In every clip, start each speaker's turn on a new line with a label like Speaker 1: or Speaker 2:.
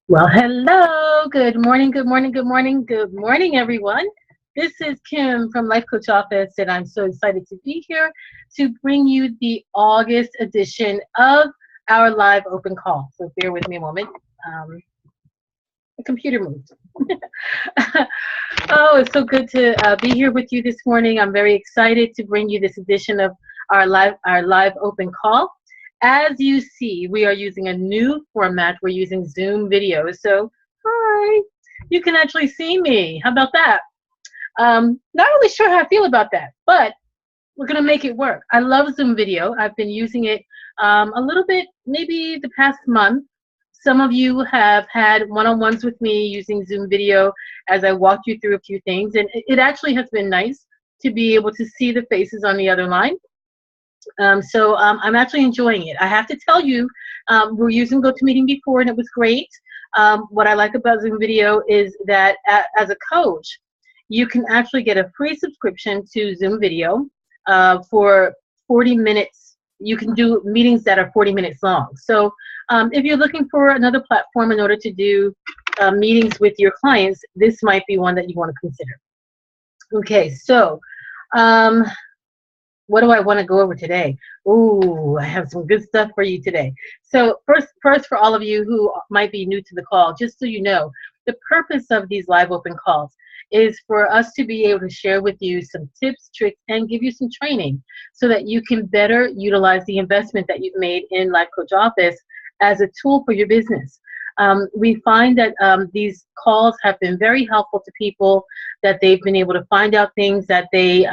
Speaker 1: Well, hello. Good morning, good morning, good morning, good morning, everyone. This is Kim from Life Coach Office, and I'm so excited to be here to bring you the August edition of our live open call. So bear with me a moment. Um, the computer moved. Oh, it's so good to be here with you this morning. I'm very excited to bring you this edition of our live open call. As you see, we are using a new format. We're using Zoom videos. So, hi, you can actually see me. How about that? Not really sure how I feel about that, but we're gonna make it work. I love Zoom video. I've been using it a little bit, maybe the past month. Some of you have had one-on-ones with me using Zoom video as I walked you through a few things, and it actually has been nice to be able to see the faces on the other line. So I'm actually enjoying it. I have to tell you, we're using GoToMeeting before, and it was great. What I like about Zoom video is that as a coach, you can actually get a free subscription to Zoom video for 40 minutes. You can do meetings that are 40 minutes long. So if you're looking for another platform in order to do meetings with your clients, this might be one that you want to consider. Okay, so um, what do I want to go over today? Ooh, I have some good stuff for you today. So first, for all of you who might be new to the call, just so you know, the purpose of these live open calls is for us to be able to share with you some tips, tricks, and give you some training so that you can better utilize the investment that you've made in Life Coach Office as a tool for your business. We find that these calls have been very helpful to people, that they've been able to find out things that they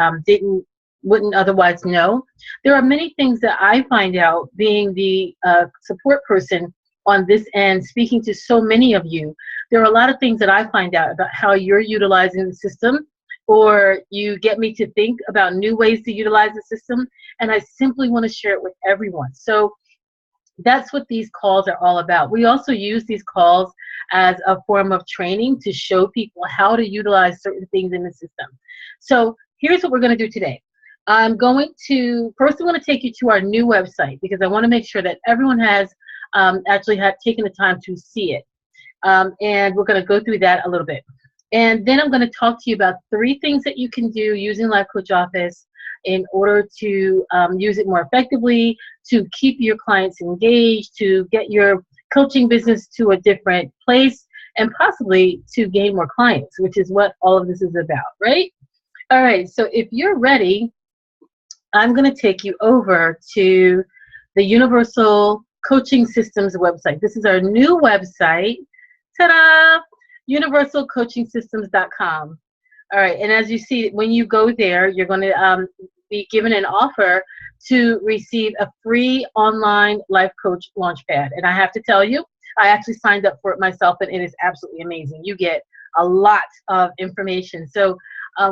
Speaker 1: wouldn't otherwise know. There are many things that I find out being the support person on this end, speaking to so many of you. There are a lot of things that I find out about how you're utilizing the system, or you get me to think about new ways to utilize the system, and I simply want to share it with everyone. So that's what these calls are all about. We also use these calls as a form of training to show people how to utilize certain things in the system. So here's what we're going to do today. I'm going to take you to our new website because I want to make sure that everyone has actually taken the time to see it. And we're going to go through that a little bit. And then I'm going to talk to you about 3 things that you can do using Life Coach Office in order to use it more effectively, to keep your clients engaged, to get your coaching business to a different place, and possibly to gain more clients, which is what all of this is about, right? All right, so if you're ready, I'm going to take you over to the Universal Coaching Systems website. This is our new website. Ta-da! universalcoachingsystems.com. All right, and as you see, when you go there, you're going to be given an offer to receive a free online life coach launchpad. And I have to tell you, I actually signed up for it myself, and it is absolutely amazing. You get a lot of information. So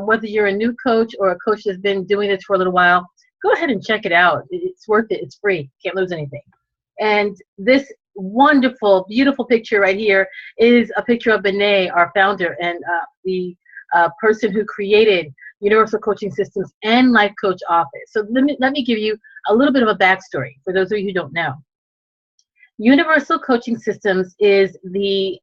Speaker 1: whether you're a new coach or a coach that's been doing this for a little while, go ahead and check it out. It's worth it. It's free. Can't lose anything. And this wonderful, beautiful picture right here is a picture of Benet, our founder, and the person who created Universal Coaching Systems and Life Coach Office. So let me give you a little bit of a backstory for those of you who don't know. Universal Coaching Systems is the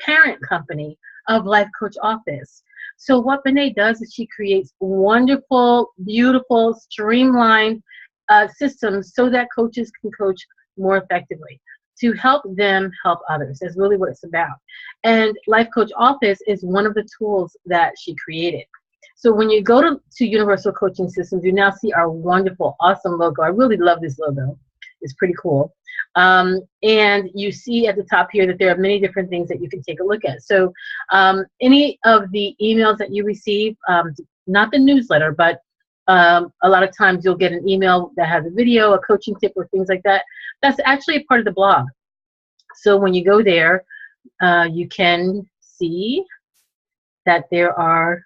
Speaker 1: parent company of Life Coach Office. So what Benet does is she creates wonderful, beautiful, streamlined systems so that coaches can coach more effectively, to help them help others. That's really what it's about. And Life Coach Office is one of the tools that she created. So when you go to Universal Coaching Systems, you now see our wonderful, awesome logo. I really love this logo. It's pretty cool. And you see at the top here that there are many different things that you can take a look at. So any of the emails that you receive, not the newsletter, but a lot of times you'll get an email that has a video, a coaching tip, or things like that. That's actually a part of the blog. So when you go there, you can see that there are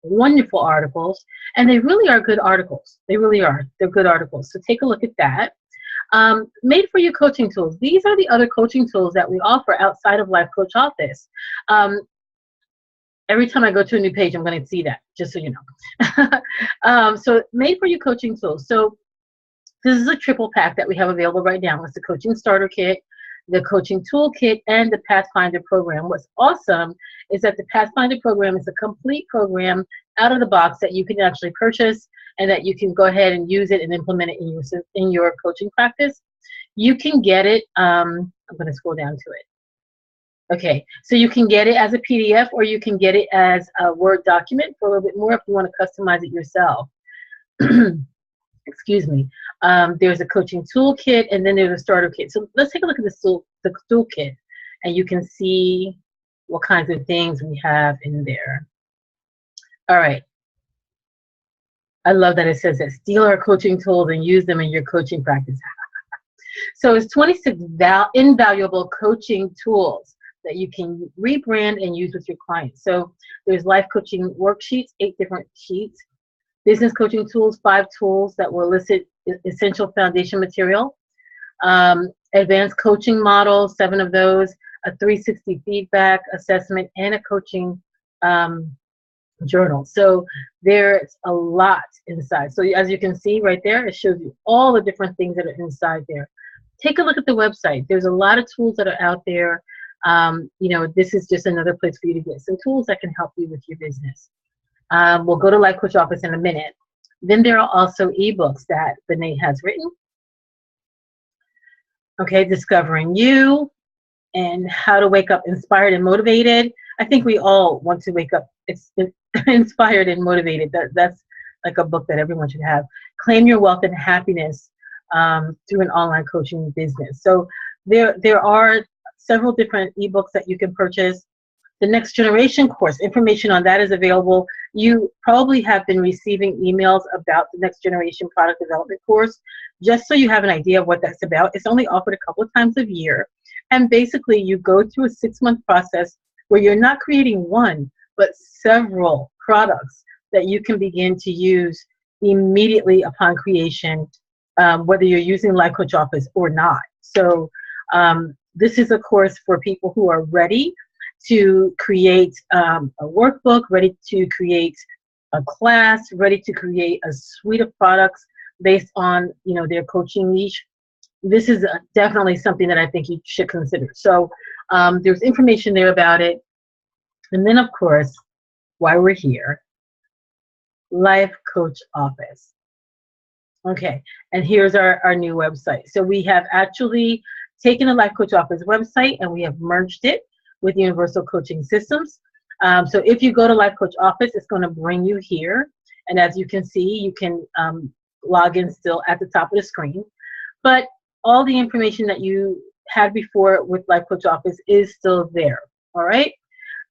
Speaker 1: wonderful articles, and they really are good articles. They really are. They're good articles. So take a look at that. Made for you coaching tools. These are the other coaching tools that we offer outside of Life Coach Office. Every time I go to a new page, I'm going to see that, just so you know. So made for you coaching tools. So this is a triple pack that we have available right now. It's the coaching starter kit, the coaching toolkit, and the Pathfinder program. What's awesome is that the Pathfinder program is a complete program out of the box that you can actually purchase and that you can go ahead and use it and implement it in your coaching practice. You can get it, I'm going to scroll down to it. Okay, so you can get it as a PDF or you can get it as a Word document for a little bit more if you want to customize it yourself. Excuse me. There's a coaching toolkit and then there's a starter kit. So let's take a look at the toolkit and you can see what kinds of things we have in there. All right. I love that it says that steal our coaching tools and use them in your coaching practice. So it's 26 invaluable coaching tools that you can rebrand and use with your clients. So there's life coaching worksheets, 8 different sheets. Business coaching tools, 5 tools that will elicit essential foundation material. Advanced coaching models, 7 of those. A 360 feedback assessment and a coaching journal. So there's a lot inside. So as you can see right there, it shows you all the different things that are inside there. Take a look at the website. There's a lot of tools that are out there. You know, this is just another place for you to get some tools that can help you with your business. We'll go to Life Coach Office in a minute. Then there are also ebooks that Benet has written. Okay, Discovering You and How to Wake Up Inspired and Motivated. I think we all want to wake up inspired and motivated. That's like a book that everyone should have. Claim Your Wealth and Happiness through an online coaching business. So there are several different ebooks that you can purchase. The Next Generation course, information on that is available. You probably have been receiving emails about the Next Generation product development course. Just so you have an idea of what that's about, it's only offered a couple of times a year. And basically you go through a 6-month process where you're not creating one, but several products that you can begin to use immediately upon creation, whether you're using Life Coach Office or not. So this is a course for people who are ready to create a workbook, ready to create a class, ready to create a suite of products based on, you know, their coaching niche. This is definitely something that I think you should consider. So there's information there about it. And then, of course, why we're here, Life Coach Office. Okay, and here's our new website. So we have actually taken the Life Coach Office website and we have merged it with Universal Coaching Systems. So if you go to Life Coach Office, it's going to bring you here. And as you can see, you can log in still at the top of the screen. But all the information that you had before with Life Coach Office is still there. All right.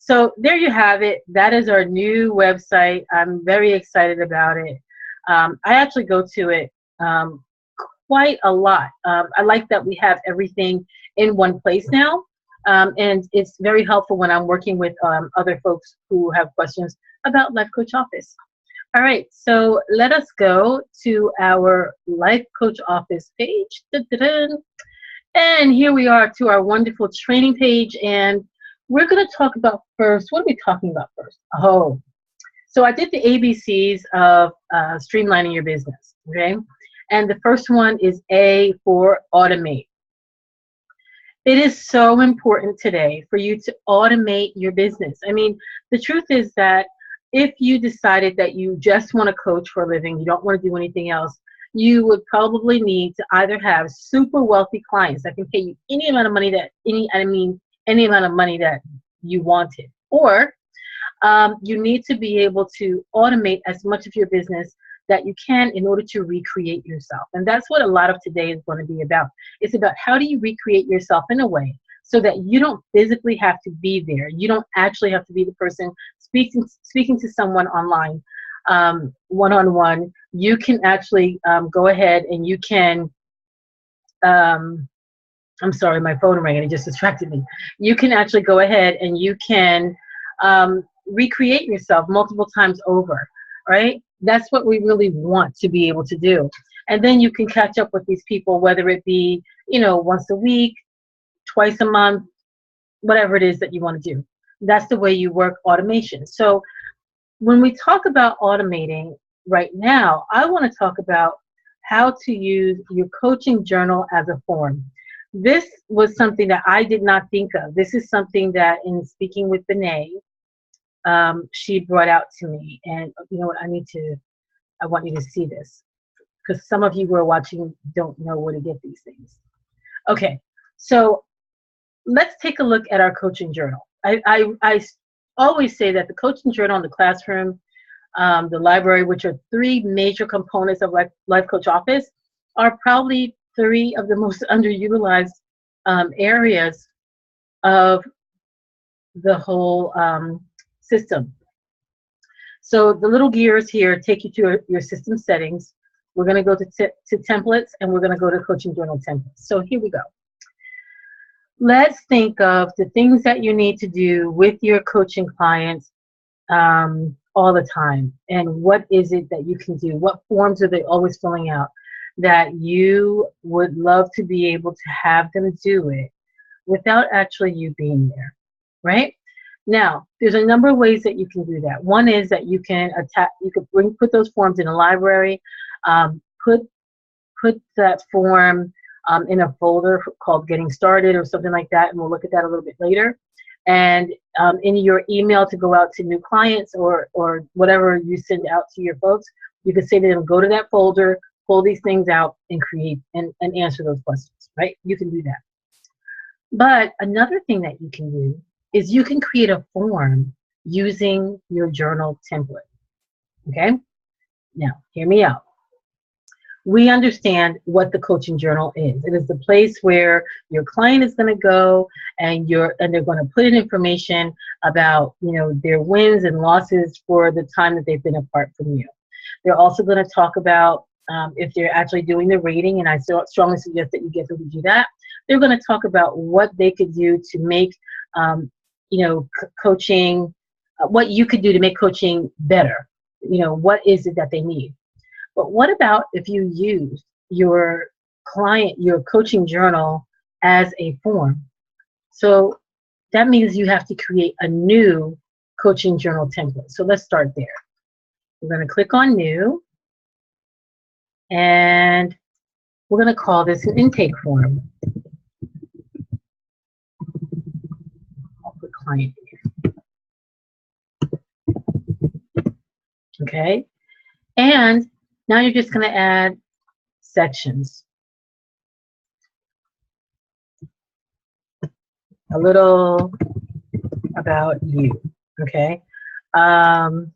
Speaker 1: So there you have it. That is our new website. I'm very excited about it. I actually go to it quite a lot. I like that we have everything in one place now. And it's very helpful when I'm working with other folks who have questions about Life Coach Office. All right, so let us go to our Life Coach Office page. And here we are to our wonderful training page. And we're going to talk about first, what are we talking about first? Oh, so I did the ABCs of streamlining your business, okay? And the first one is A for automate. It is so important today for you to automate your business. I mean, the truth is that if you decided that you just want to coach for a living, you don't want to do anything else, you would probably need to either have super wealthy clients that can pay you any amount of money any amount of money that you wanted, or you need to be able to automate as much of your business that you can in order to recreate yourself. And that's what a lot of today is going to be about. It's about how do you recreate yourself in a way so that you don't physically have to be there. You don't actually have to be the person speaking to someone online one-on-one. You can actually go ahead and you can, I'm sorry, my phone rang and it just distracted me. You can actually go ahead and you can recreate yourself multiple times over, right? That's what we really want to be able to do. And then you can catch up with these people, whether it be, you know, once a week, twice a month, whatever it is that you want to do. That's the way you work automation. So when we talk about automating right now, I want to talk about how to use your coaching journal as a form. This was something that I did not think of. This is something that, in speaking with Benet, she brought out to me. And you know what? I want you to see this, because some of you who are watching don't know where to get these things. Okay, so let's take a look at our coaching journal. I always say that the coaching journal and the classroom, the library, which are three major components of Life Coach Office, are probably three of the most underutilized areas of the whole system. So the little gears here take you to your system settings. We're going to go to templates, and we're going to go to coaching journal templates. So here we go. Let's think of the things that you need to do with your coaching clients all the time. And what is it that you can do? What forms are they always filling out that you would love to be able to have them do it without actually you being there, right? Now, there's a number of ways that you can do that. One is that you can put those forms in a library, put that form in a folder called Getting Started or something like that, and we'll look at that a little bit later. And in your email to go out to new clients or whatever you send out to your folks, you can say to them, go to that folder, pull these things out, and create and answer those questions, right? You can do that. But another thing that you can do is you can create a form using your journal template, okay? Now, hear me out. We understand what the coaching journal is. It is the place where your client is going to go and they're going to put in information about, you know, their wins and losses for the time that they've been apart from you. They're also going to talk about if they're actually doing the rating, and I strongly suggest that you get them to do that. They're going to talk about what they could do to make, you know, coaching, what you could do to make coaching better. You know, what is it that they need? But what about if you use your coaching journal as a form? So that means you have to create a new coaching journal template. So let's start there. We're going to click on New, and we're going to call this an intake form. I'll put client here. Okay, and now you're just going to add sections. A little about you, okay? And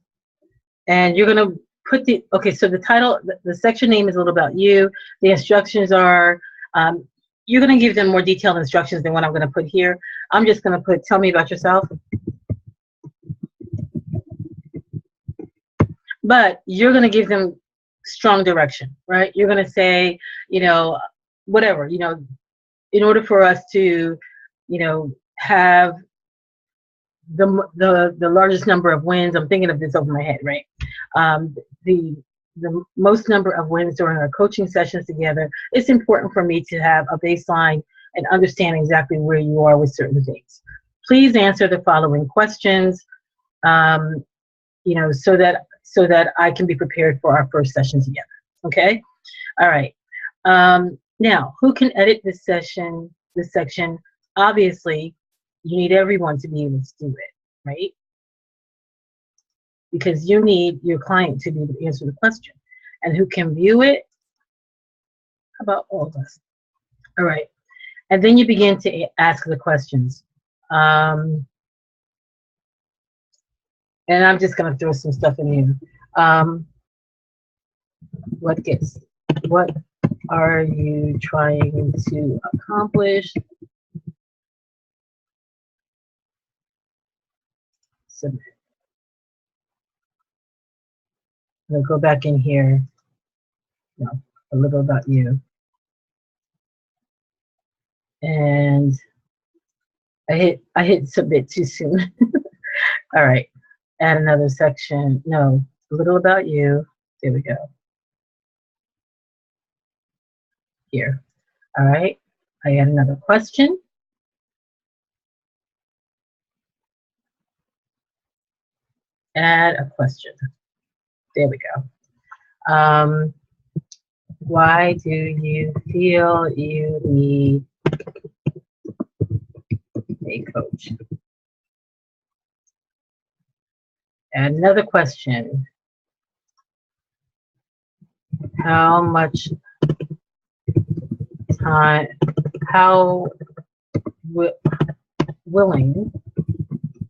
Speaker 1: you're going to put so the title, the section name is a little about you. The instructions are, you're going to give them more detailed instructions than what I'm going to put here. I'm just going to put, tell me about yourself. But you're going to give them strong direction, right? You're going to say, you know, whatever, you know, in order for us to, you know, have the largest number of wins, I'm thinking of this over my head, right? The most number of wins during our coaching sessions together, it's important for me to have a baseline and understand exactly where you are with certain things. Please answer the following questions, you know, so that I can be prepared for our first session together. Okay? All right. Now, who can edit this section? This section, obviously, you need everyone to be able to do it, right? Because you need your client to be able to answer the question. And who can view it? How about all of us? All right. And then you begin to ask the questions. And I'm just going to throw some stuff in here. What are you trying to accomplish? Submit. I'm going to go back in here. No, a little about you. And I hit submit too soon. All right. Add another section. No, a little about you. There we go. Here. All right. I add another question. Add a question. There we go. Why do you feel you need a coach? And another question, how much time, how willing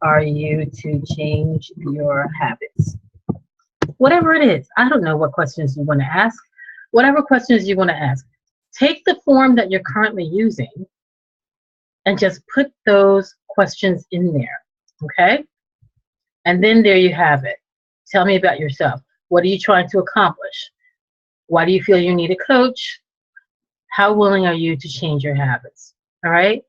Speaker 1: are you to change your habits? Whatever it is, I don't know what questions you want to ask. Whatever questions you want to ask, take the form that you're currently using and just put those questions in there, okay? And then there you have it. Tell me about yourself. What are you trying to accomplish? Why do you feel you need a coach? How willing are you to change your habits? All right.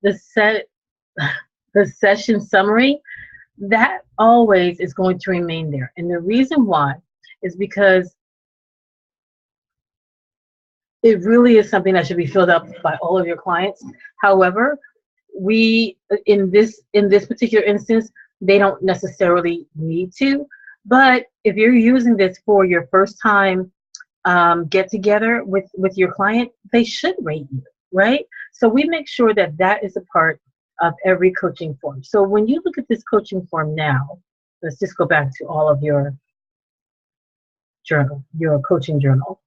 Speaker 1: The session summary, that always is going to remain there. And the reason why is because it really is something that should be filled out by all of your clients. However, we in this particular instance, they don't necessarily need to. But if you're using this for your first time get together with your client, they should rate you, right? So we make sure that that is a part of every coaching form. So when you look at this coaching form now, let's just go back to all of your journal, your coaching journal.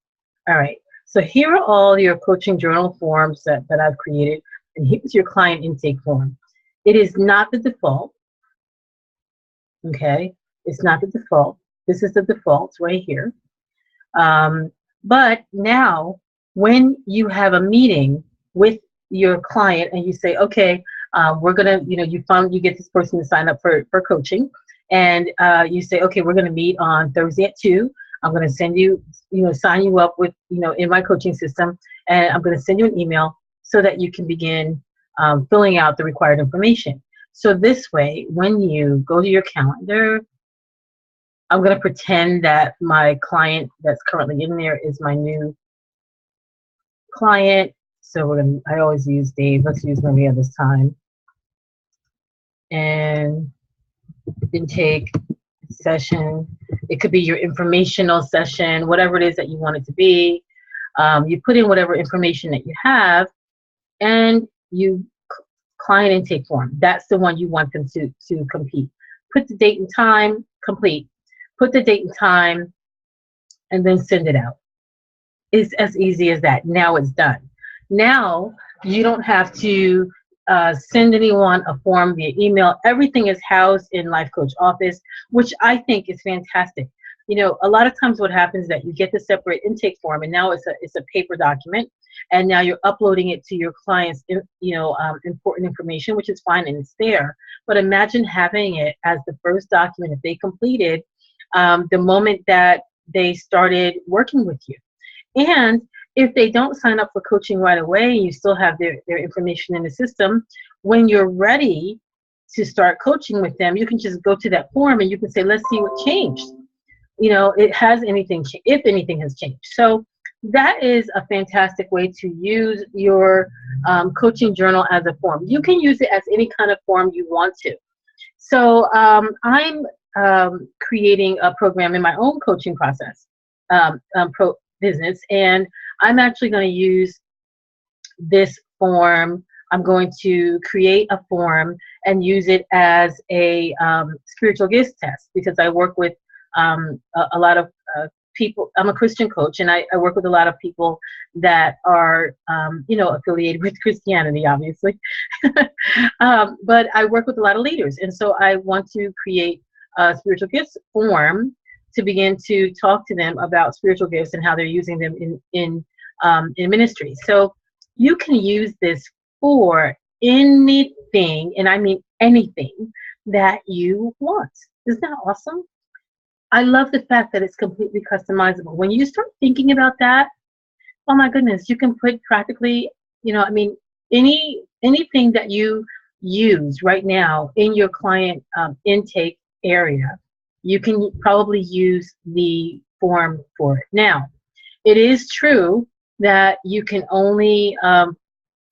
Speaker 1: All right. So here are all your coaching journal forms that I've created, and here's your client intake form. It is not the default. Okay, it's not the default. This is the default right here. But now, when you have a meeting with your client and you say, okay, we're gonna, you get this person to sign up for coaching, and you say, okay, we're gonna meet on Thursday at 2. I'm gonna send you, sign you up with, in my coaching system, and I'm gonna send you an email so that you can begin filling out the required information. So this way, when you go to your calendar, I'm going to pretend that my client that's currently in there is my new client. So I always use Dave. Let's use Maria this time. And intake session. It could be your informational session, whatever it is that you want it to be. You put in whatever information that you have, and you client intake form. That's the one you want them to complete. Put the date and time, complete. Put the date and time, and then send it out. It's as easy as that. Now it's done. Now you don't have to send anyone a form via email. Everything is housed in Life Coach Office, which I think is fantastic. A lot of times what happens is that you get the separate intake form, and now it's a paper document, and now you're uploading it to your client's important information, which is fine, and it's there. But imagine having it as the first document that they completed the moment that they started working with you. And if they don't sign up for coaching right away, you still have their information in the system. When you're ready to start coaching with them, you can just go to that form and you can say, let's see what changed. It has anything, if anything has changed. So that is a fantastic way to use your coaching journal as a form. You can use it as any kind of form you want to. So I'm creating a program in my own coaching process, business, and I'm actually going to use this form. I'm going to create a form and use it as a spiritual gifts test, because I work with a lot of people. I'm a Christian coach, and I work with a lot of people that are, affiliated with Christianity, obviously. But I work with a lot of leaders, and so I want to create a spiritual gifts form to begin to talk to them about spiritual gifts and how they're using them in ministry. So you can use this for anything, and I mean anything that you want. Isn't that awesome? I love the fact that it's completely customizable. When you start thinking about that, oh my goodness, you can put practically, anything that you use right now in your client intake area, you can probably use the form for it. Now, it is true that you can only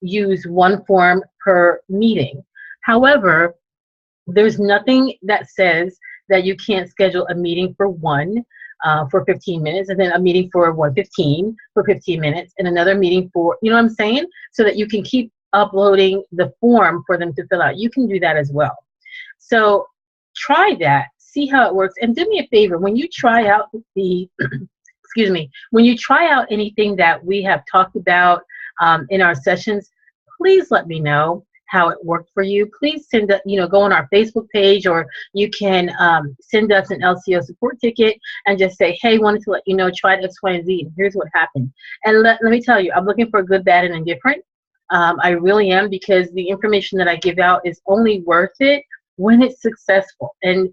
Speaker 1: use one form per meeting. However, there's nothing that says that you can't schedule a meeting for one for 15 minutes, and then a meeting for 1:15 for 15 minutes, and another meeting for, you know what I'm saying? So that you can keep uploading the form for them to fill out. You can do that as well. So try that, see how it works, and do me a favor. When you try out the, excuse me, when you try out anything that we have talked about in our sessions, please let me know how it worked for you. Please send go on our Facebook page, or you can send us an LCO support ticket and just say, hey, wanted to let you know, tried X, Y, and Z, and here's what happened. And let me tell you, I'm looking for good, bad, and indifferent. I really am, because the information that I give out is only worth it when it's successful. And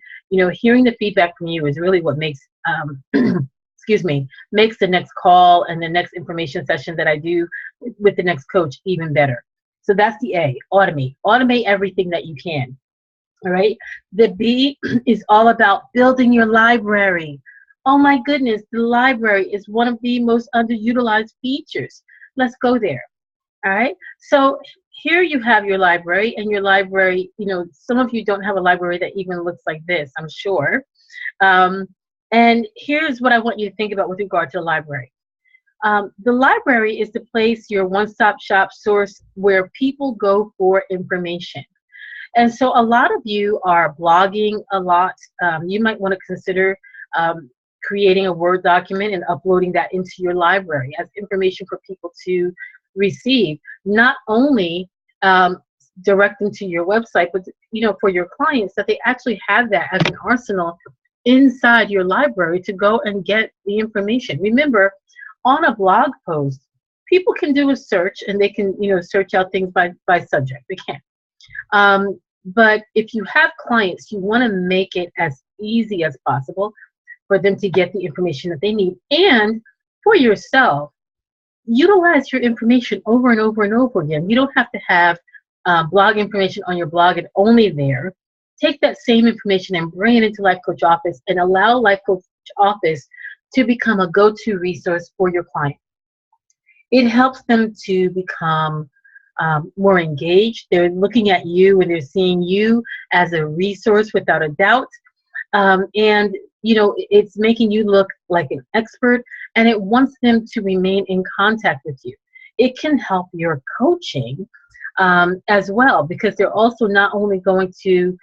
Speaker 1: hearing the feedback from you is really what makes excuse me, makes the next call and the next information session that I do with the next coach even better. So that's the A, automate. Automate everything that you can. All right. The B is all about building your library. Oh my goodness, the library is one of the most underutilized features. Let's go there. All right. So here you have your library, and your library, some of you don't have a library that even looks like this, I'm sure. And here's what I want you to think about with regard to the library. The library is the place, your one-stop shop source, where people go for information. And so a lot of you are blogging a lot. You might want to consider creating a Word document and uploading that into your library as information for people to receive. Not only direct them to your website, but for your clients, that they actually have that as an arsenal inside your library to go and get the information. Remember, on a blog post, people can do a search, and they can search out things by subject. They can. But if you have clients, you want to make it as easy as possible for them to get the information that they need. And for yourself, utilize your information over and over and over again. You don't have to have blog information on your blog and only there. Take that same information and bring it into Life Coach Office, and allow Life Coach Office to become a go-to resource for your client. It helps them to become more engaged. They're looking at you, and they're seeing you as a resource without a doubt. And it's making you look like an expert, and it wants them to remain in contact with you. It can help your coaching as well, because they're also not only going to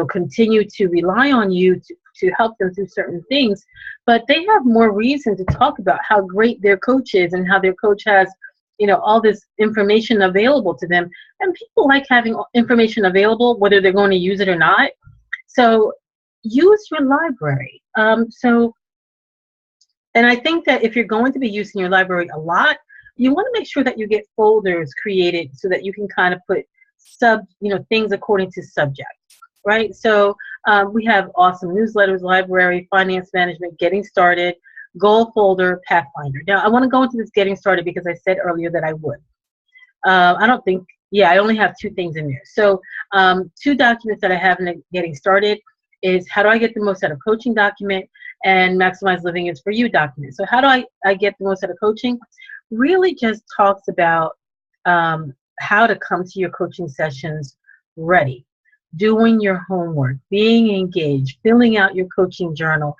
Speaker 1: continue to rely on you to help them through certain things, but they have more reason to talk about how great their coach is and how their coach has, all this information available to them. And people like having information available, whether they're going to use it or not. So use your library. And I think that if you're going to be using your library a lot, you want to make sure that you get folders created so that you can kind of put things according to subject, right? So we have awesome newsletters, library, finance management, getting started, goal folder, pathfinder. Now I want to go into this getting started because I said earlier that I would. I only have 2 things in there. So 2 documents that I have in the getting started is how do I get the most out of coaching document, and maximize living is for you document. So how do I get the most out of coaching? Really just talks about how to come to your coaching sessions ready, doing your homework, being engaged, filling out your coaching journal,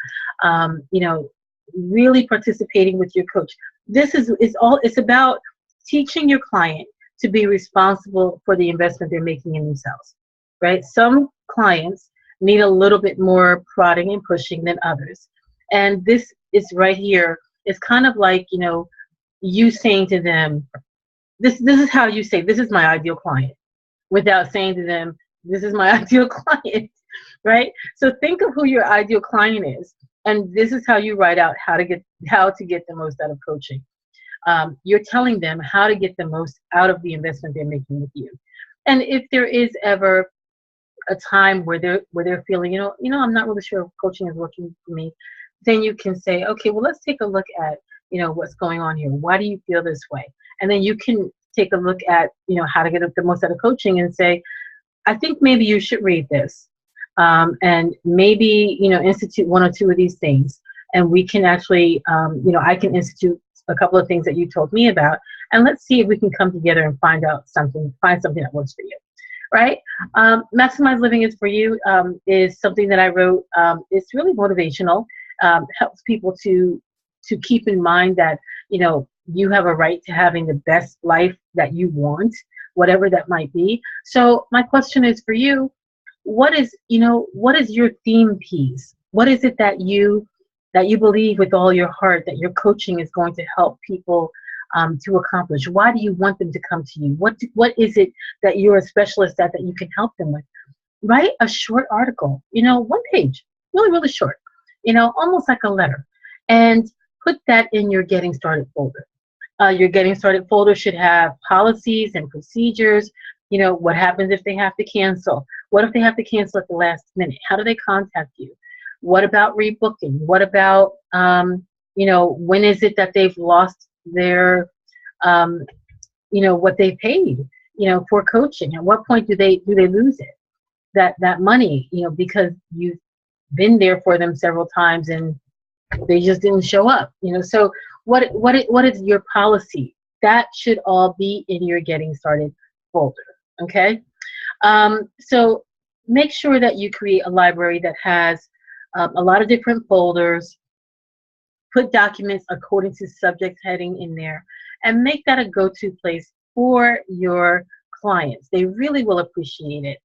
Speaker 1: really participating with your coach. This it's about teaching your client to be responsible for the investment they're making in themselves, right? Some clients need a little bit more prodding and pushing than others. And this is right here. It's kind of like, you saying to them, this is how you say, this is my ideal client, without saying to them, this is my ideal client, right? So think of who your ideal client is, and this is how you write out how to get the most out of coaching. You're telling them how to get the most out of the investment they're making with you. And if there is ever a time where they're feeling, I'm not really sure if coaching is working for me, then you can say, okay, well, let's take a look at, what's going on here. Why do you feel this way? And then you can take a look at, how to get the most out of coaching and say, I think maybe you should read this. And maybe, institute 1 or 2 of these things. And we can actually, I can institute a couple of things that you told me about. And let's see if we can come together and find something that works for you. Right? Maximize Living is for You is something that I wrote. It's really motivational. Helps people to keep in mind that, you have a right to having the best life that you want, whatever that might be. So my question is for you, what is, what is your theme piece? What is it that you believe with all your heart that your coaching is going to help people to accomplish? Why do you want them to come to you? What is it that you're a specialist at that you can help them with? Write a short article, one page, really, really short, almost like a letter, and put that in your Getting Started folder. Your Getting Started folder should have policies and procedures. What happens if they have to cancel? What if they have to cancel at the last minute? How do they contact you? What about rebooking? What about, when is it that they've lost their, what they paid, for coaching? At what point do they lose it? That money, because you've been there for them several times and they just didn't show up, So what is your policy? That should all be in your Getting Started folder, okay? So make sure that you create a library that has a lot of different folders. Put documents according to subject heading in there, and make that a go-to place for your clients. They really will appreciate it.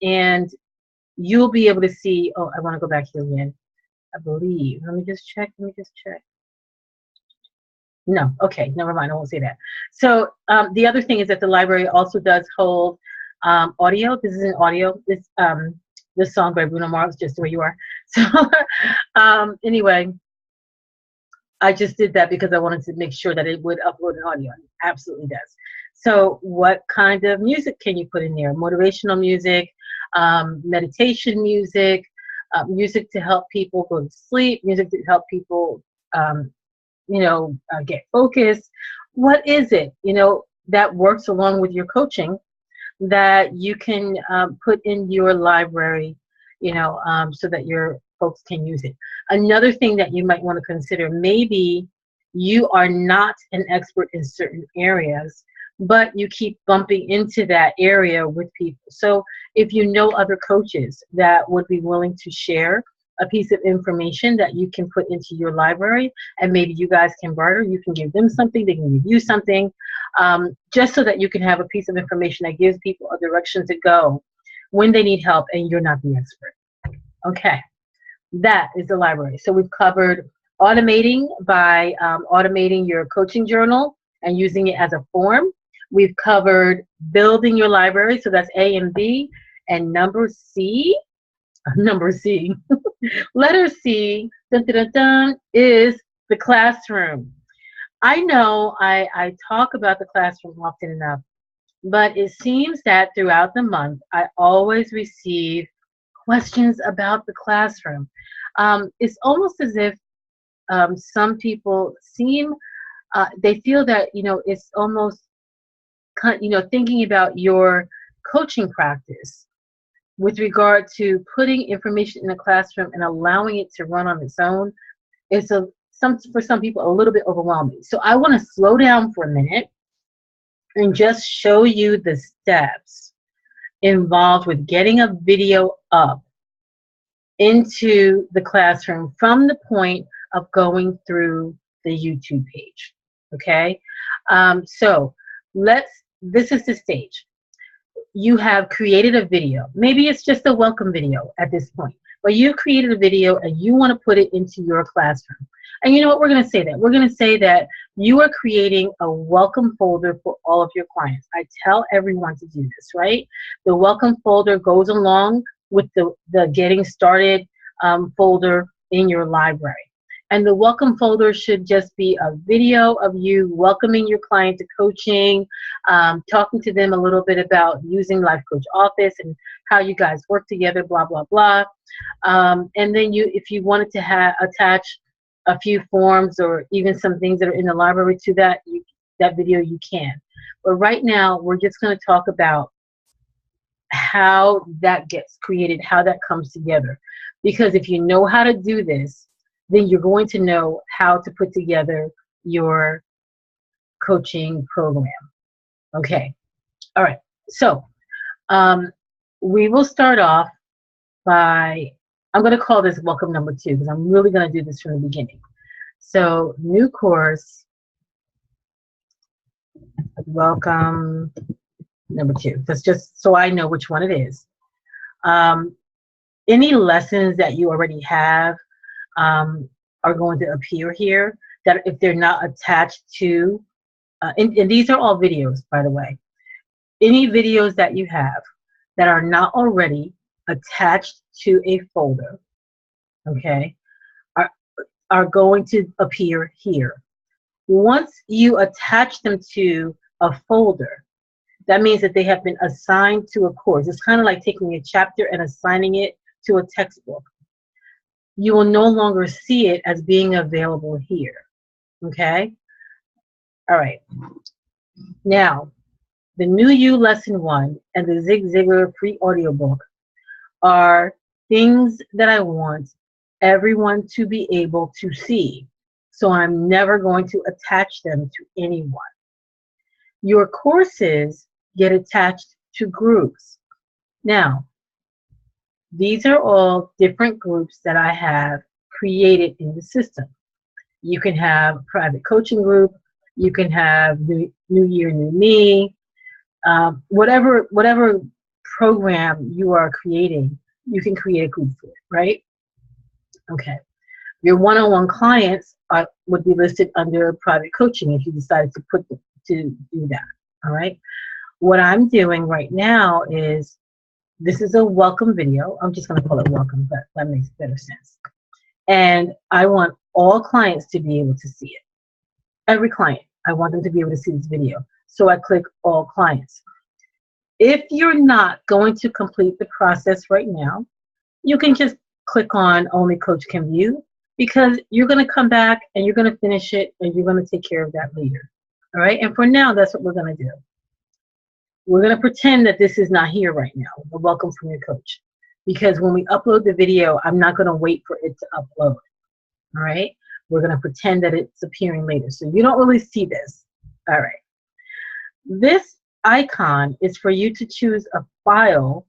Speaker 1: And you'll be able to see, oh, I want to go back here again. I believe, let me just check. No, okay, never mind, I won't say that. So the other thing is that the library also does hold audio. This is an audio, this song by Bruno Mars, Just the Way You Are. So anyway, I just did that because I wanted to make sure that it would upload an audio. It absolutely does. So what kind of music can you put in there? Motivational music, meditation music, music to help people go to sleep, music to help people, get focused. What is it, that works along with your coaching that you can put in your library, so that your folks can use it? Another thing that you might want to consider, maybe you are not an expert in certain areas, but you keep bumping into that area with people. So if you know other coaches that would be willing to share a piece of information that you can put into your library, and maybe you guys can barter, you can give them something, they can give you something, just so that you can have a piece of information that gives people a direction to go when they need help and you're not the expert. Okay, that is the library. So we've covered automating by automating your coaching journal and using it as a form. We've covered building your library, so that's A and B. And number C, letter C, dun, dun, dun, dun, is the classroom. I know I talk about the classroom often enough, but it seems that throughout the month, I always receive questions about the classroom. It's almost as if some people seem, they feel that, it's almost, thinking about your coaching practice with regard to putting information in the classroom and allowing it to run on its own is for some people a little bit overwhelming. So I want to slow down for a minute and just show you the steps involved with getting a video up into the classroom from the point of going through the YouTube page. Okay, so this is the stage. You have created a video. Maybe it's just a welcome video at this point, but you've created a video and you want to put it into your classroom. And you know what, we're going to say that. We're going to say that you are creating a welcome folder for all of your clients. I tell everyone to do this, right? The welcome folder goes along with the Getting Started folder in your library. And the welcome folder should just be a video of you welcoming your client to coaching, talking to them a little bit about using Life Coach Office and how you guys work together, blah, blah, blah. And then if you wanted to attach a few forms or even some things that are in the library to that video, you can. But right now, we're just going to talk about how that gets created, how that comes together. Because if you know how to do this, then you're going to know how to put together your coaching program. Okay. All right. So we will start off by, I'm going to call this welcome number 2 because I'm really going to do this from the beginning. So new course, Welcome number 2. That's just so I know which one it is. Any lessons that you already have are going to appear here, that if they're not attached to, and these are all videos, by the way. Any videos that you have that are not already attached to a folder, okay, are going to appear here. Once you attach them to a folder, that means that they have been assigned to a course. It's kind of like taking a chapter and assigning it to a textbook. You will no longer see it as being available here. Okay? All right. Now, the New You Lesson 1 and the Zig Ziglar free audiobook are things that I want everyone to be able to see. So I'm never going to attach them to anyone. Your courses get attached to groups. Now, these are all different groups that I have created in the system. You can have a private coaching group. You can have New Year, New Me. Whatever program you are creating, you can create a group for it, right? Okay. Your one-on-one clients would be listed under private coaching if you decided to do that. All right. What I'm doing right now is, this is a welcome video. I'm just going to call it welcome, but that makes better sense. And I want all clients to be able to see it. Every client, I want them to be able to see this video. So I click all clients. If you're not going to complete the process right now, you can just click on Only Coach Can View, because you're going to come back and you're going to finish it and you're going to take care of that later. All right. And for now, that's what we're going to do. We're going to pretend that this is not here right now, the welcome from your coach. Because when we upload the video, I'm not going to wait for it to upload. All right? We're going to pretend that it's appearing later. So you don't really see this. All right. This icon is for you to choose a file,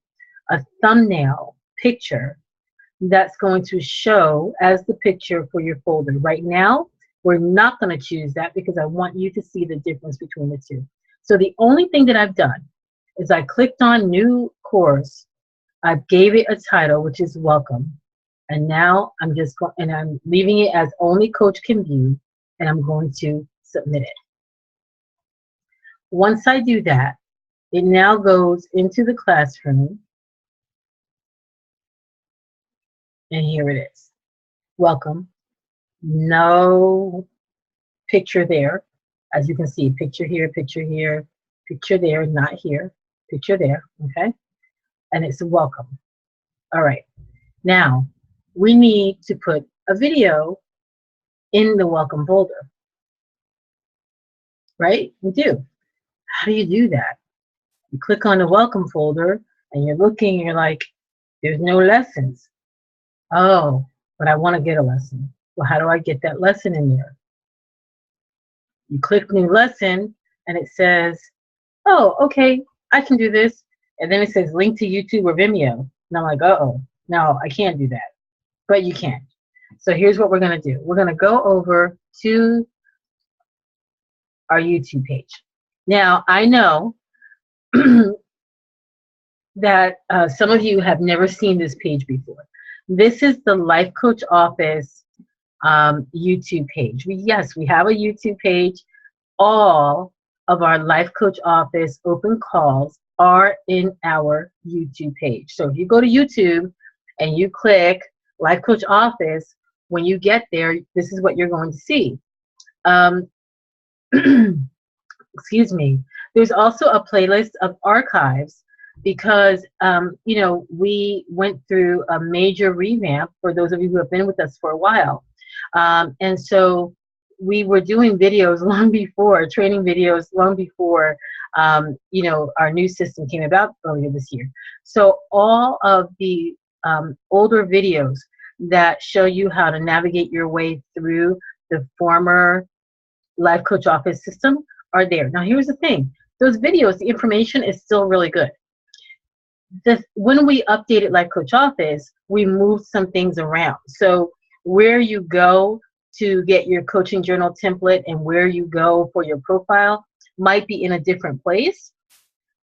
Speaker 1: a thumbnail picture that's going to show as the picture for your folder. Right now, we're not going to choose that because I want you to see the difference between the two. So the only thing that I've done is I clicked on New Course. I gave it a title, which is Welcome. And now I'm just going, and I'm leaving it as Only Coach Can View, and I'm going to submit it. Once I do that, it now goes into the classroom. And here it is. Welcome. No picture there. As you can see, picture here, picture there, not here, picture there, okay? And it's a welcome. All right. Now, we need to put a video in the welcome folder, right? We do. How do you do that? You click on the welcome folder, and you're looking, and you're like, there's no lessons. Oh, but I want to get a lesson. Well, how do I get that lesson in there? You click New Lesson, and it says, oh, okay, I can do this. And then it says link to YouTube or Vimeo. And I'm like, uh-oh, no, I can't do that. But you can. So here's what we're going to do. We're going to go over to our YouTube page. Now, I know that some of you have never seen this page before. This is the Life Coach Office YouTube page. Yes, we have a YouTube page. All of our Life Coach Office open calls are in our YouTube page. So if you go to YouTube and you click Life Coach Office, when you get there, this is what you're going to see. Excuse me. There's also a playlist of archives because, you know, we went through a major revamp for those of you who have been with us for a while. And so we were doing videos long before, training videos long before, you know, our new system came about earlier this year. So all of the older videos that show you how to navigate your way through the former Life Coach Office system are there. Now, here's the thing. Those videos, the information is still really good. When we updated Life Coach Office, we moved some things around. So where you go to get your coaching journal template and where you go for your profile, might be in a different place,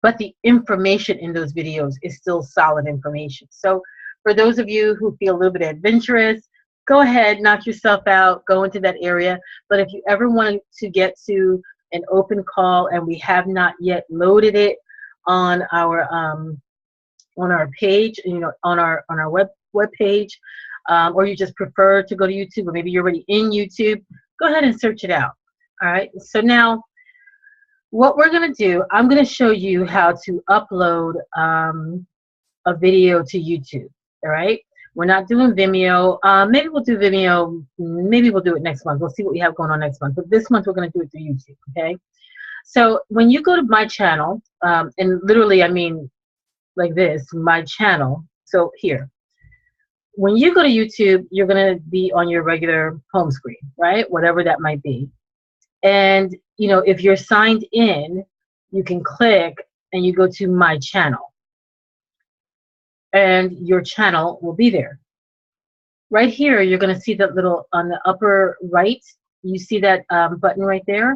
Speaker 1: but the information in those videos is still solid information. So for those of you who feel a little bit adventurous, go ahead, knock yourself out, go into that area. But if you ever want to get to an open call and we have not yet loaded it on our page, on our web page, or you just prefer to go to YouTube, or maybe you're already in YouTube, go ahead and search it out. All right. So now, what we're going to do, I'm going to show you how to upload a video to YouTube. All right. We're not doing Vimeo. Maybe we'll do Vimeo. Maybe we'll do it next month. We'll see what we have going on next month. But this month, we're going to do it through YouTube. Okay. So when you go to my channel, and literally, I mean, like this, my channel. So here, when you go to YouTube, you're going to be on your regular home screen, right? Whatever that might be. And, if you're signed in, you can click and you go to my channel. And your channel will be there. Right here, you're going to see that little, on the upper right, you see that button right there?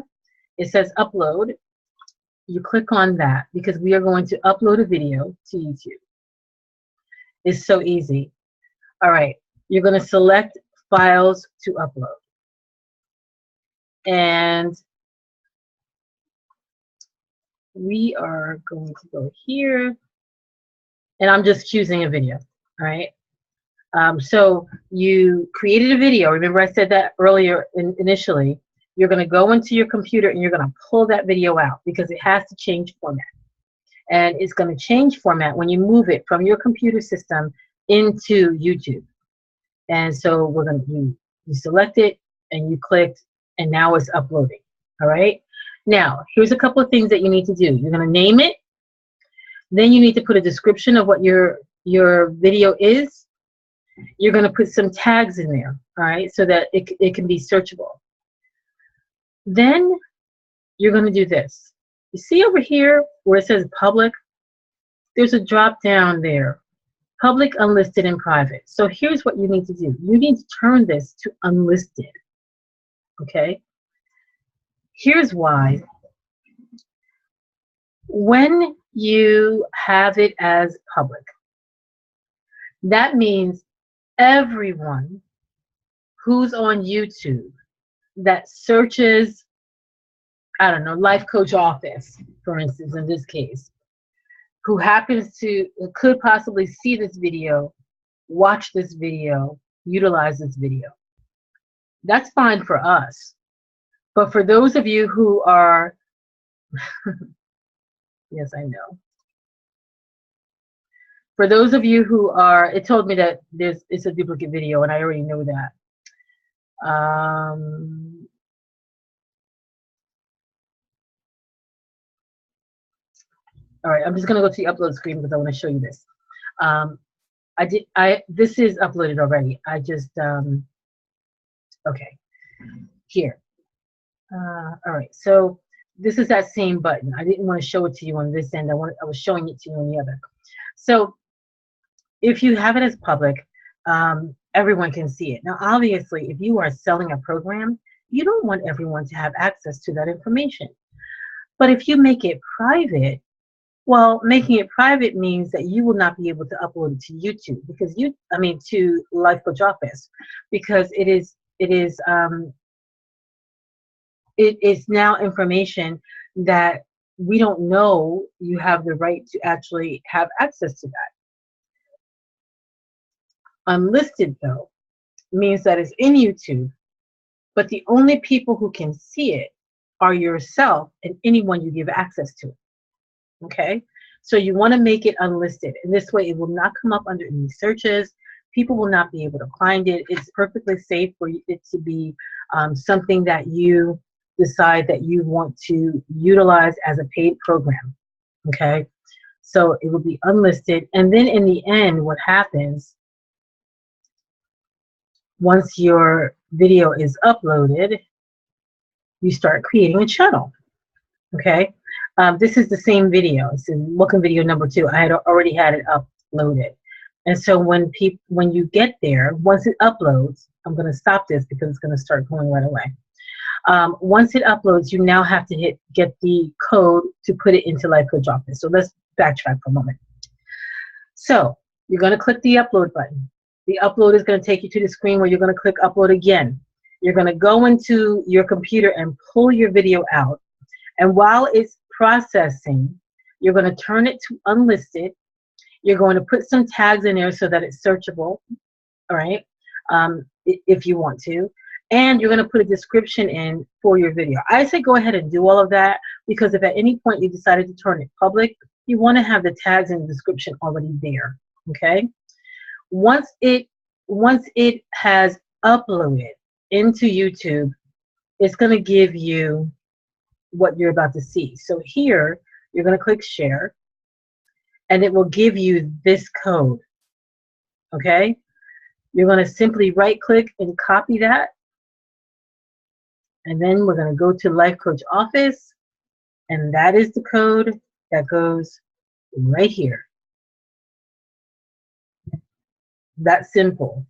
Speaker 1: It says upload. You click on that because we are going to upload a video to YouTube. It's so easy. All right, you're going to select files to upload. And we are going to go here. And I'm just choosing a video, all right? So you created a video. Remember I said that earlier initially. You're going to go into your computer and you're going to pull that video out because it has to change format. And it's going to change format when you move it from your computer system into YouTube. And so we're going to, you select it and you clicked and now it's uploading, all right? Now, here's a couple of things that you need to do. You're going to name it. Then you need to put a description of what your video is. You're going to put some tags in there, all right, so that it can be searchable. Then you're going to do this. You see over here where it says public? There's a drop down there. Public, unlisted, and private. So here's what you need to do. You need to turn this to unlisted, okay? Here's why. When you have it as public, that means everyone who's on YouTube that searches, I don't know, Life Coach Office, for instance, in this case, who happens to, could possibly see this video, watch this video, utilize this video. That's fine for us. But for those of you who are, yes, I know. For those of you who are, it told me that it's a duplicate video, and I already know that. All right, I'm just gonna go to the upload screen because I want to show you this. This is uploaded already. I just, okay, here. All right, so this is that same button. I didn't want to show it to you on this end. I was showing it to you on the other. So if you have it as public, everyone can see it. Now, obviously, if you are selling a program, you don't want everyone to have access to that information. But if you make it private, well, making it private means that you will not be able to upload it to YouTube because to Life Coach Office, because it is now information that we don't know you have the right to actually have access to that. Unlisted, though, means that it's in YouTube, but the only people who can see it are yourself and anyone you give access to it. Okay? So you want to make it unlisted. And this way it will not come up under any searches. People will not be able to find it. It's perfectly safe for it to be something that you decide that you want to utilize as a paid program. Okay? So it will be unlisted. And then in the end, what happens once your video is uploaded, you start creating a channel. Okay? This is the same video. It's in welcome video number 2. I had already had it uploaded. And so when you get there, once it uploads, I'm going to stop this because it's going to start going right away. Once it uploads, you now have to get the code to put it into Life Coach Office. So let's backtrack for a moment. So you're going to click the upload button. The upload is going to take you to the screen where you're going to click upload again. You're going to go into your computer and pull your video out. And while it's processing, you're going to turn it to unlisted. You're going to put some tags in there so that it's searchable, all right, if you want to. And you're going to put a description in for your video. I say go ahead and do all of that, because if at any point you decided to turn it public, you want to have the tags and the description already there, okay? Once it has uploaded into YouTube, it's going to give you what you're about to see. So here, you're going to click share, and it will give you this code, okay? You're going to simply right-click and copy that, and then we're going to go to Life Coach Office, and that is the code that goes right here. That's simple.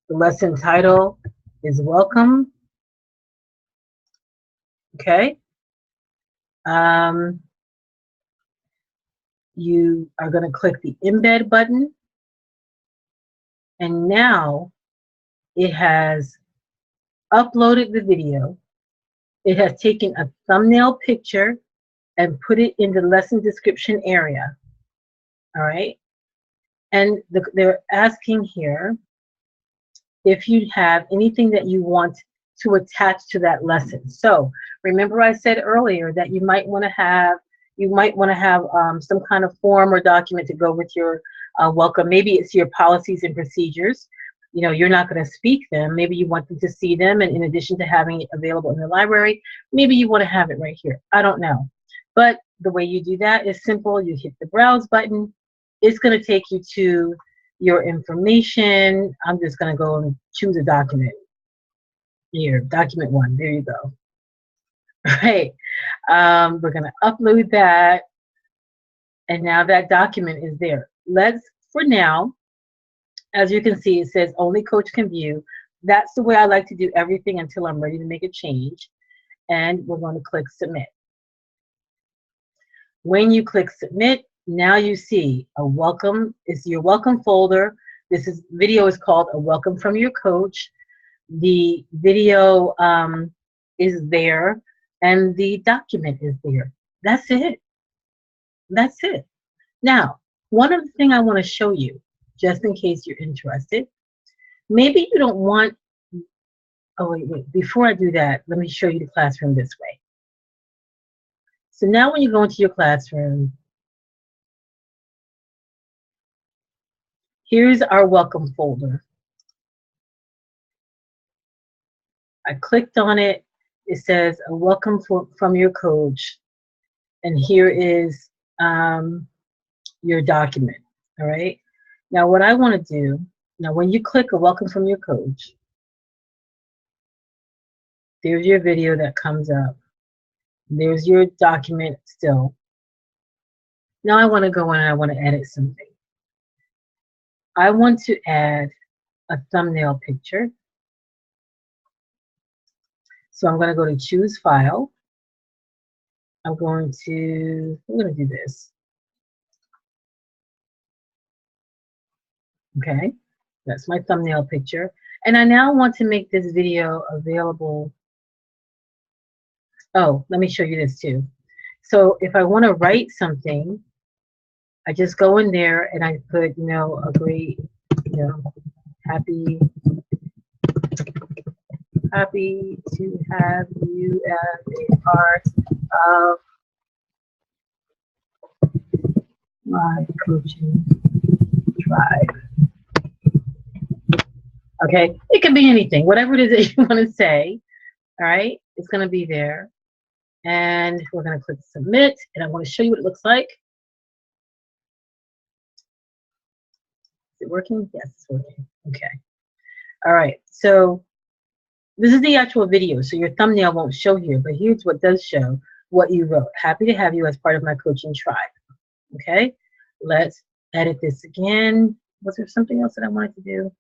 Speaker 1: The lesson title is Welcome. Okay. You are going to click the embed button, and now it has uploaded the video. It has taken a thumbnail picture and put it in the lesson description area. All right. And they're asking here if you have anything that you want to attach to that lesson. So remember I said earlier that you might want to have some kind of form or document to go with your welcome. Maybe it's your policies and procedures. You know, you're not going to speak them. Maybe you want them to see them, and in addition to having it available in the library, maybe you want to have it right here. I don't know. But the way you do that is simple. You hit the browse button. It's going to take you to your information. I'm just going to go and choose a document. Here, document 1. There you go. All right. We're going to upload that. And now that document is there. For now, as you can see, it says only coach can view. That's the way I like to do everything until I'm ready to make a change. And we're going to click submit. When you click submit, now you see a welcome. It's your welcome folder. Video is called A Welcome from Your Coach. The video is there, and the document is there. That's it. That's it. Now, one other thing I want to show you, just in case you're interested. Maybe you don't want, oh wait, before I do that, let me show you the classroom this way. So now when you go into your classroom, here's our welcome folder. I clicked on it. It says a welcome from your coach. And here is your document. All right. Now what I want to do, now when you click a welcome from your coach, there's your video that comes up. There's your document still. Now I want to go in and I want to edit something. I want to add a thumbnail picture. So I'm going to go to choose file. I'm going to do this. Okay, that's my thumbnail picture. And I now want to make this video available. Oh, let me show you this too. So if I want to write something, I just go in there and I put, a great, happy to have you as a part of my coaching tribe. Okay, it can be anything, whatever it is that you want to say. All right, it's going to be there. And we're going to click submit, and I want to show you what it looks like. Is it working? Yes, it's working. Okay. All right, so this is the actual video, so your thumbnail won't show here, but here's what does show what you wrote. Happy to have you as part of my coaching tribe. Okay, let's edit this again. Was there something else that I wanted to do?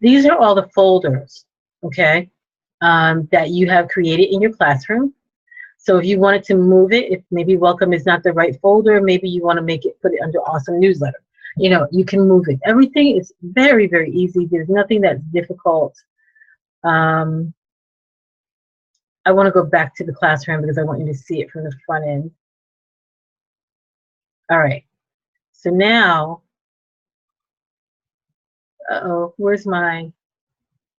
Speaker 1: These are all the folders, okay, that you have created in your classroom. So if you wanted to move it, if maybe welcome is not the right folder, maybe you want to make it, put it under awesome newsletter. You know, you can move it. Everything is very, very easy. There's nothing that's difficult. I want to go back to the classroom because I want you to see it from the front end. All right. So now, uh-oh, where's my,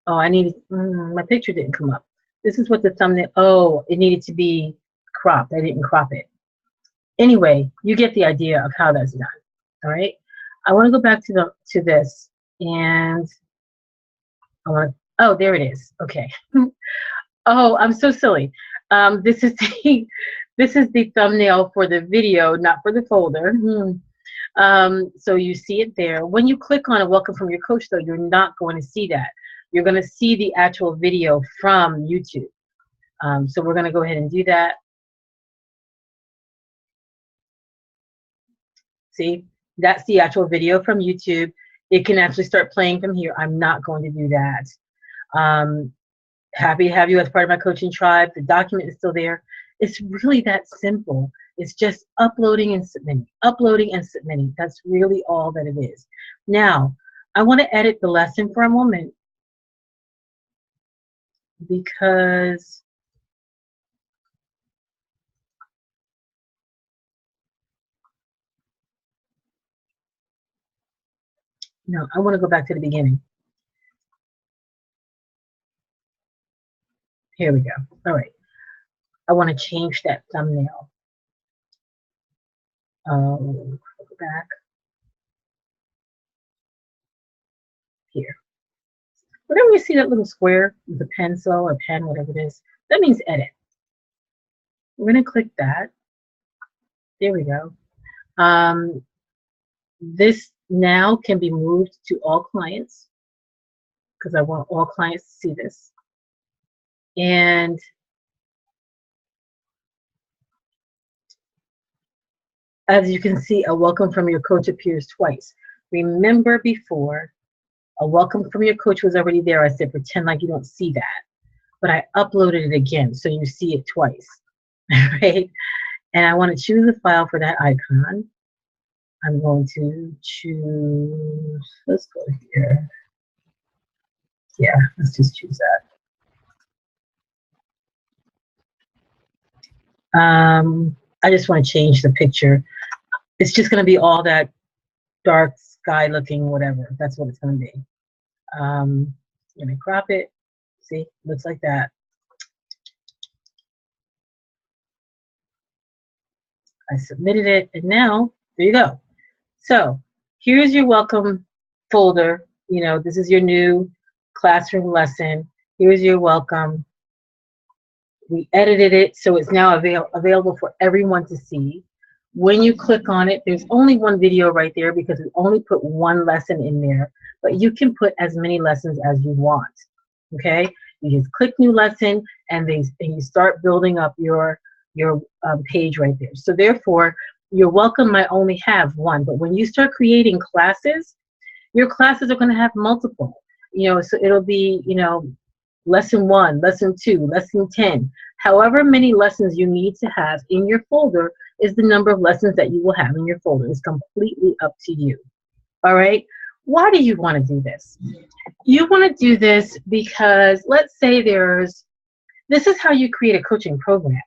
Speaker 1: oh, I needed, my picture didn't come up. This is what the thumbnail, oh, it needed to be cropped. I didn't crop it. Anyway, you get the idea of how that's done. All right. I want to go back to this, and I want to, oh, there it is. Okay. Oh, I'm so silly. This is the this is the thumbnail for the video, not for the folder. So you see it there. When you click on a welcome from your coach, though, you're not going to see that. You're going to see the actual video from YouTube. So we're going to go ahead and do that. See, that's the actual video from YouTube. It can actually start playing from here. I'm not going to do that. Happy to have you as part of my coaching tribe. The document is still there. It's really that simple. It's just uploading and submitting, uploading and submitting. That's really all that it is. Now, I want to edit the lesson for a moment because no, I want to go back to the beginning. Here we go. All right. I want to change that thumbnail. Go back here. Whenever you see that little square with a pencil or pen, whatever it is, that means edit. We're going to click that. There we go. This now can be moved to all clients because I want all clients to see this. And as you can see, a welcome from your coach appears twice. Remember before, a welcome from your coach was already there. I said, pretend like you don't see that. But I uploaded it again, so you see it twice, right? And I want to choose a file for that icon. I'm going to choose, let's go here. Yeah, let's just choose that. I just want to change the picture. It's just going to be all that dark sky looking whatever. That's what it's going to be. Let me crop it. See, looks like that. I submitted it, and now there you go. So here's your welcome folder. You know, this is your new classroom lesson. Here's your welcome. We edited it so it's now available for everyone to see. When you click on it, there's only one video right there because we only put one lesson in there, but you can put as many lessons as you want. Okay, you just click new lesson, and you start building up your page right there. So therefore, your welcome might only have one, but when you start creating classes, your classes are going to have multiple. You know, so it'll be, you know, lesson 1, lesson 2, lesson 10. However many lessons you need to have in your folder is the number of lessons that you will have in your folder. It's completely up to you. All right. Why do you want to do this? You want to do this because let's say this is how you create a coaching program.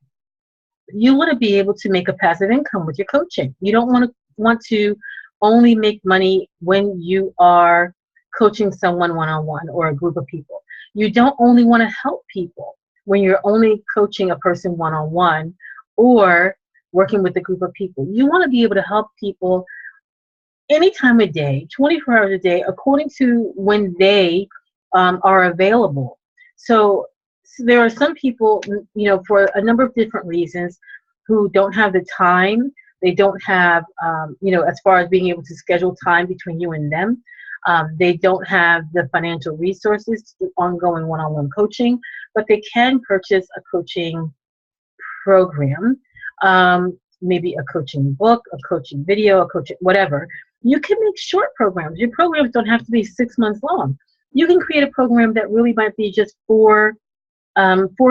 Speaker 1: You want to be able to make a passive income with your coaching. You don't want to only make money when you are coaching someone one-on-one or a group of people. You don't only want to help people when you're only coaching a person one-on-one or working with a group of people. You want to be able to help people any time of day, 24 hours a day, according to when they are available. So there are some people, you know, for a number of different reasons, who don't have the time. They don't have, you know, as far as being able to schedule time between you and them. They don't have the financial resources to do ongoing one-on-one coaching, but they can purchase a coaching program, maybe a coaching book, a coaching video, a coaching whatever. You can make short programs. Your programs don't have to be 6 months long. You can create a program that really might be just 4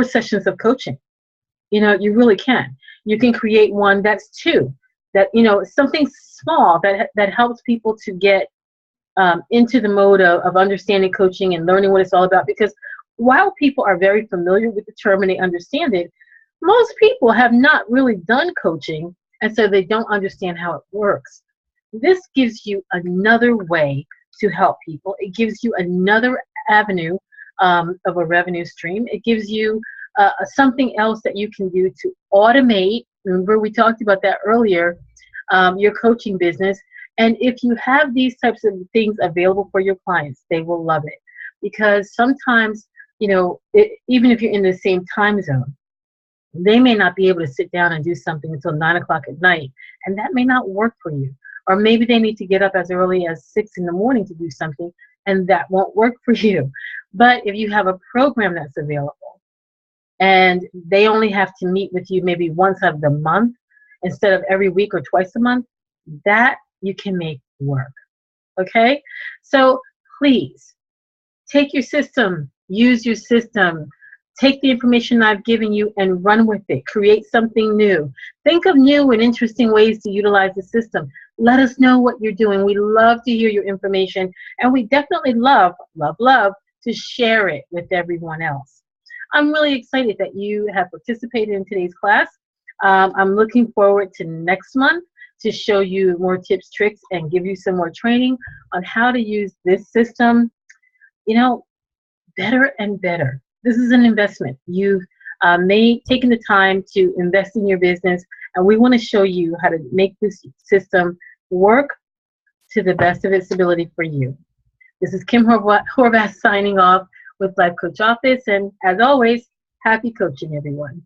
Speaker 1: sessions of coaching. You really can. You can create one that's 2, that, something small that helps people to get into the mode of understanding coaching and learning what it's all about. Because while people are very familiar with the term and they understand it, most people have not really done coaching, and so they don't understand how it works. This gives you another way to help people. It gives you another avenue of a revenue stream. It gives you something else that you can do to automate. Remember, we talked about that earlier, your coaching business. And if you have these types of things available for your clients, they will love it. Because sometimes, even if you're in the same time zone, they may not be able to sit down and do something until 9 o'clock at night, and that may not work for you. Or maybe they need to get up as early as 6 in the morning to do something, and that won't work for you. But if you have a program that's available, and they only have to meet with you maybe once out of the month instead of every week or twice a month, that you can make work. Okay? So please take your system, use your system, take the information I've given you and run with it. Create something new. Think of new and interesting ways to utilize the system. Let us know what you're doing. We love to hear your information, and we definitely love to share it with everyone else. I'm really excited that you have participated in today's class. I'm looking forward to next month to show you more tips, tricks, and give you some more training on how to use this system, better and better. This is an investment. You've taken the time to invest in your business, and we want to show you how to make this system work to the best of its ability for you. This is Kim Horvath signing off with Life Coach Office, and as always, happy coaching, everyone.